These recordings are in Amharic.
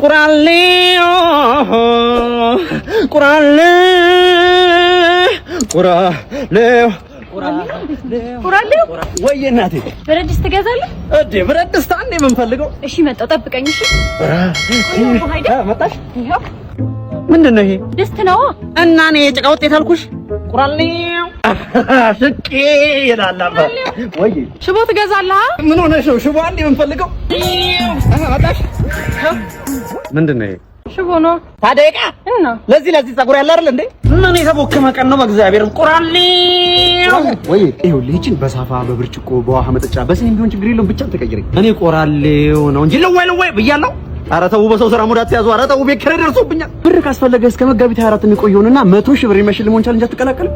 ቁራሌው ወይ እናቴ ብረት ድስት ትገዛለህ እንዴ? ብረት ድስት አንዴ የምንፈልገው። እሺ መጣሁ፣ ጠብቀኝ። እሺ መጣሽ? ምንድን ነው ይሄ? ድስት ነው እና እኔ የጭቃ ውጤት አልኩሽ። ቁራሌው ሽቄ ይላል። ወይ ሽቦ ትገዛለህ? ምን ሆነሽ ነው? ሽቦ አንዴ የምንፈልገው። መጣሽ? ምንድን ነው ይሄ? ሽቦ ነው ታደቃ እና ለዚህ ፀጉር ያለ አይደል እንዴ? ምን የተቦከመ ቀን ነው በእግዚአብሔር። ቁራሌው ወይ ይኸውልህ፣ ይህችን በሳፋ በብርጭቆ በውሃ መጠጫ በስኒም ቢሆን ችግር የለውም፣ ብቻ ተቀይረኝ። እኔ ቆራሌው ነው እንጂ ለወይ ብያለሁ። ኧረ ተው በሰው ስራ ሙዳት ያዙ። ኧረ ተው ቤት ኪራይ ደርሶብኛል። ብር ካስፈለገ እስከ መጋቢት 24 የሚቆየውንና 100 ሺህ ብር የመሽልሞን ቻሌንጅ አትቀላቀልም?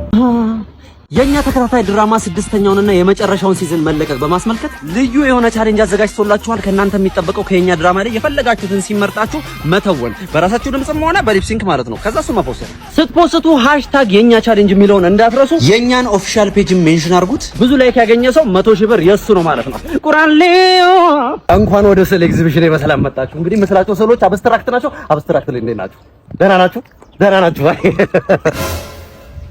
የኛ ተከታታይ ድራማ ስድስተኛውንና የመጨረሻውን ሲዝን መለቀቅ በማስመልከት ልዩ የሆነ ቻሌንጅ አዘጋጅቶላችኋል። ከእናንተ የሚጠበቀው ከኛ ድራማ ላይ የፈለጋችሁትን ሲመርጣችሁ መተወን፣ በራሳችሁ ድምጽም ሆነ በሊፕሲንክ ማለት ነው። ከዛ እሱ መፖስት ስትፖስቱ ሃሽታግ የኛ ቻሌንጅ የሚለውን እንዳትረሱ። የኛን ኦፊሻል ፔጅ ሜንሽን አድርጉት። ብዙ ላይክ ያገኘ ሰው 100 ሺህ ብር የሱ ነው ማለት ነው። ቁራሌው እንኳን ወደ ስዕል ኤግዚቢሽን በሰላም መጣችሁ። እንግዲህ መስላችሁ ስዕሎች አብስትራክት ናቸው። አብስትራክት ላይ እንዴት ናችሁ? ደህና ናችሁ?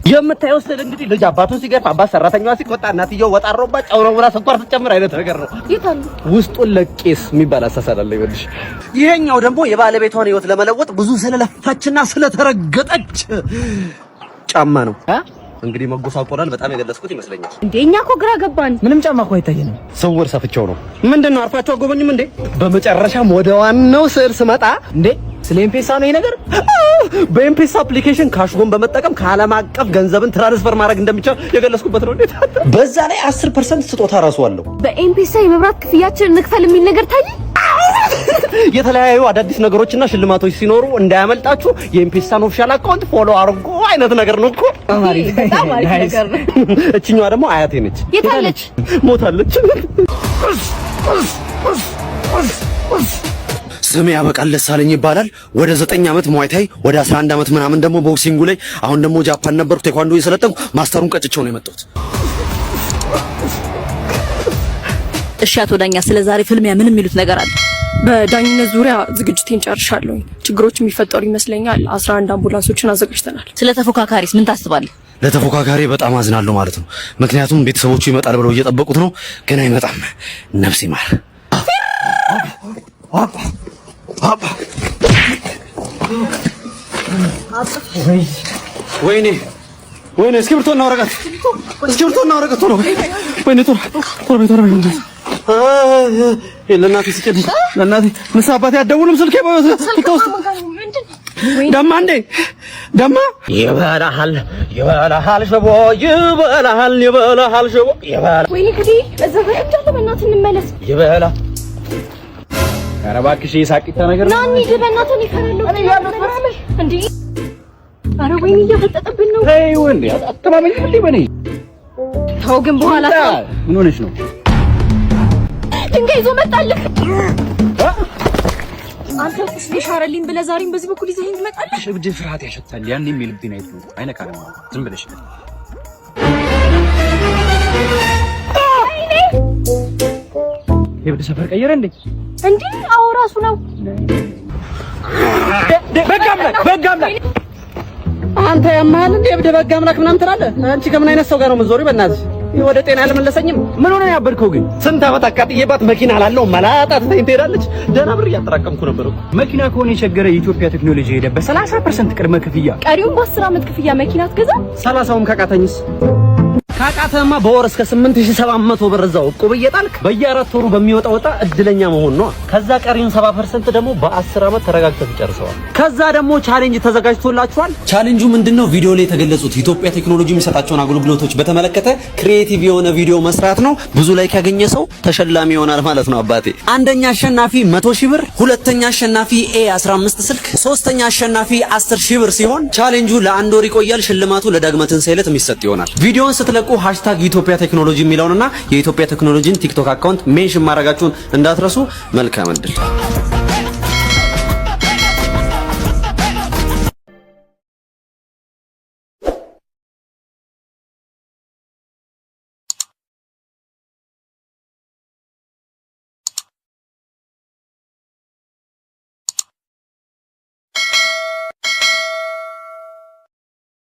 የምታየው ስዕል እንግዲህ ልጅ አባቱን ሲገርፍ አባት ሰራተኛዋ ሲቆጣ እናትየው ወጥ አሮባት ጨው ነው ብላ ስኳር ስትጨምር አይነት ነገር ነው። ይታሉ ውስጡን ለቄስ የሚባል አሳሳል አለ ይወድሽ። ይሄኛው ደግሞ የባለቤቷን ህይወት ለመለወጥ ብዙ ስለለፋችና ስለተረገጠች ጫማ ነው። እንግዲህ መጎሳቆላል በጣም የገለጽኩት ይመስለኛል። እንደኛ እኮ ግራ ገባን። ምንም ጫማ እኮ አይታየንም። ስውር ሰፍቸው ነው። ምንድነው አርፋችሁ አጎበኝም እንዴ? በመጨረሻም ወደ ዋናው ስዕል ስመጣ እንዴ ስለ ኤምፔሳ ነው ይሄ ነገር። በኤምፔሳ አፕሊኬሽን ካሽጎን በመጠቀም ከዓለም አቀፍ ገንዘብን ትራንስፈር ማድረግ እንደሚቻል የገለጽኩበት ነው። እንዴት በዛ ላይ 10% ስጦታ ራሱ አለው። በኤምፔሳ የመብራት ክፍያችን እንክፈል የሚል ነገር ታየ። የተለያዩ አዳዲስ ነገሮችና ሽልማቶች ሲኖሩ እንዳያመልጣችሁ የኤምፔሳን ኦፊሻል አካውንት ፎሎ አድርጎ አይነት ነገር ነው እኮ። እቺኛዋ ደግሞ አያቴ ነች። የታለች? ሞታለች። ስሜ ያበቃል ደሳለኝ ይባላል። ወደ 9 ዓመት ሙዋይታይ፣ ወደ 11 ዓመት ምናምን ደግሞ ቦክሲንጉ ላይ፣ አሁን ደግሞ ጃፓን ነበርኩ ቴኳንዶ እየሰለጠንኩ ማስተሩን ቀጭቼው ነው የመጣሁት። እሺ አቶ ዳኛ፣ ስለ ዛሬ ፍልሚያ ምን የሚሉት ነገር አለ? በዳኝነት ዙሪያ ዝግጅቴን ጨርሻለሁ። ችግሮች የሚፈጠሩ ይመስለኛል። 11 አምቡላንሶችን አዘጋጅተናል። ስለ ተፎካካሪስ ምን ታስባለህ? ለተፎካካሪ በጣም አዝናለሁ ማለት ነው። ምክንያቱም ቤተሰቦቹ ይመጣል ብለው እየጠበቁት ነው፣ ግን አይመጣም። ነፍስ ይማር። ወይኔ እስክሪብቶና ወረቀት ነው። ወይኔ ቶሎ ለእናቴ ስጭልኝ። ለእናቴ ምሳ አባቴ አትደውልም? ስልኬ ደማ እንዴ ደማ ይበላሃል ሽቦ ይበላሃል ሽቦ። ወይኔ ጉዴ! እዛ በእንጃለ በእናትህ እንመለስ። ይበላ ኧረ እባክሽ የሳቂታ ነገር ነው። እንሂድ በእናትህ ይፈራለሁ። እኔ ያለፈራለሽ እንዴ? ኧረ ወይኔ እየፈጠጠብን ነው። አይ ወንዴ አትተማመኝም እንዴ በኔ? ተው ግን በኋላ ምን ሆነሽ ነው? ድንጋይ ይዞ መጣልህ። አንተ እሱ ሻረልኝ ብለህ ዛሬም በዚህ በኩል ይዘኸኝ ትመጣለህ? እብድ ፍርሃት ያሸታል። ያን የሚልብኝ አይቶ አይነካም። ዝም ብለሽ የብድ ሰፈር ቀየረ እንዴ? አዎ ራሱ ነው። በጋምላክ አንተ ያማል እንዴ? እብድ በጋምላክ ምናምን ትላለህ? አንቺ ከምን አይነት ሰው ጋር ነው የምትዞሪው? በእናትሽ ወደ ጤና ያልመለሰኝም። ምን ሆነ ያበድከው ግን? ስንት ዓመት አቃጥዬባት መኪና ላለው መላጣት ትሄዳለች። ደህና ብር እያጠራቀምኩ ነበር እኮ። መኪና ከሆነ የቸገረ የኢትዮጵያ ቴክኖሎጂ ሄደበት 30% ቅድመ ክፍያ፣ ቀሪውን በ10 ዓመት ክፍያ መኪና አትገዛ። 30ም ካቃተኝስ? ካቃተማ በወር እስከ 8700 ብር እዛው እኮ በየጣልክ በየ4 ወሩ በሚወጣ ወጣ እድለኛ መሆን ነው። ከዛ ቀሪውን 70% ደግሞ በ10 ዓመት ተረጋግተህ ትጨርሰዋል። ከዛ ደግሞ ቻሌንጅ ተዘጋጅቶላችኋል። ቻሌንጁ ምንድነው? ቪዲዮ ላይ የተገለጹት ኢትዮጵያ ቴክኖሎጂ የሚሰጣቸውን አገልግሎቶች በተመለከተ ክሪኤቲቭ የሆነ ቪዲዮ መስራት ነው። ብዙ ላይክ ያገኘ ሰው ተሸላሚ ይሆናል ማለት ነው። አባቴ አንደኛ አሸናፊ 100 ሺህ ብር፣ ሁለተኛ አሸናፊ A15 ስልክ፣ ሶስተኛ አሸናፊ 10 ሺህ ብር ሲሆን ቻሌንጁ ለአንድ ወር ይቆያል። ሽልማቱ ለዳግመ ትንሣኤ ዕለት የሚሰጥ ይሆናል። ቪዲዮውን ስትለቁ ሃሽታግ ኢትዮጵያ ቴክኖሎጂ የሚለውንና የኢትዮጵያ ቴክኖሎጂን ቲክቶክ አካውንት ሜንሽን ማድረጋችሁን እንዳትረሱ። መልካም እድል።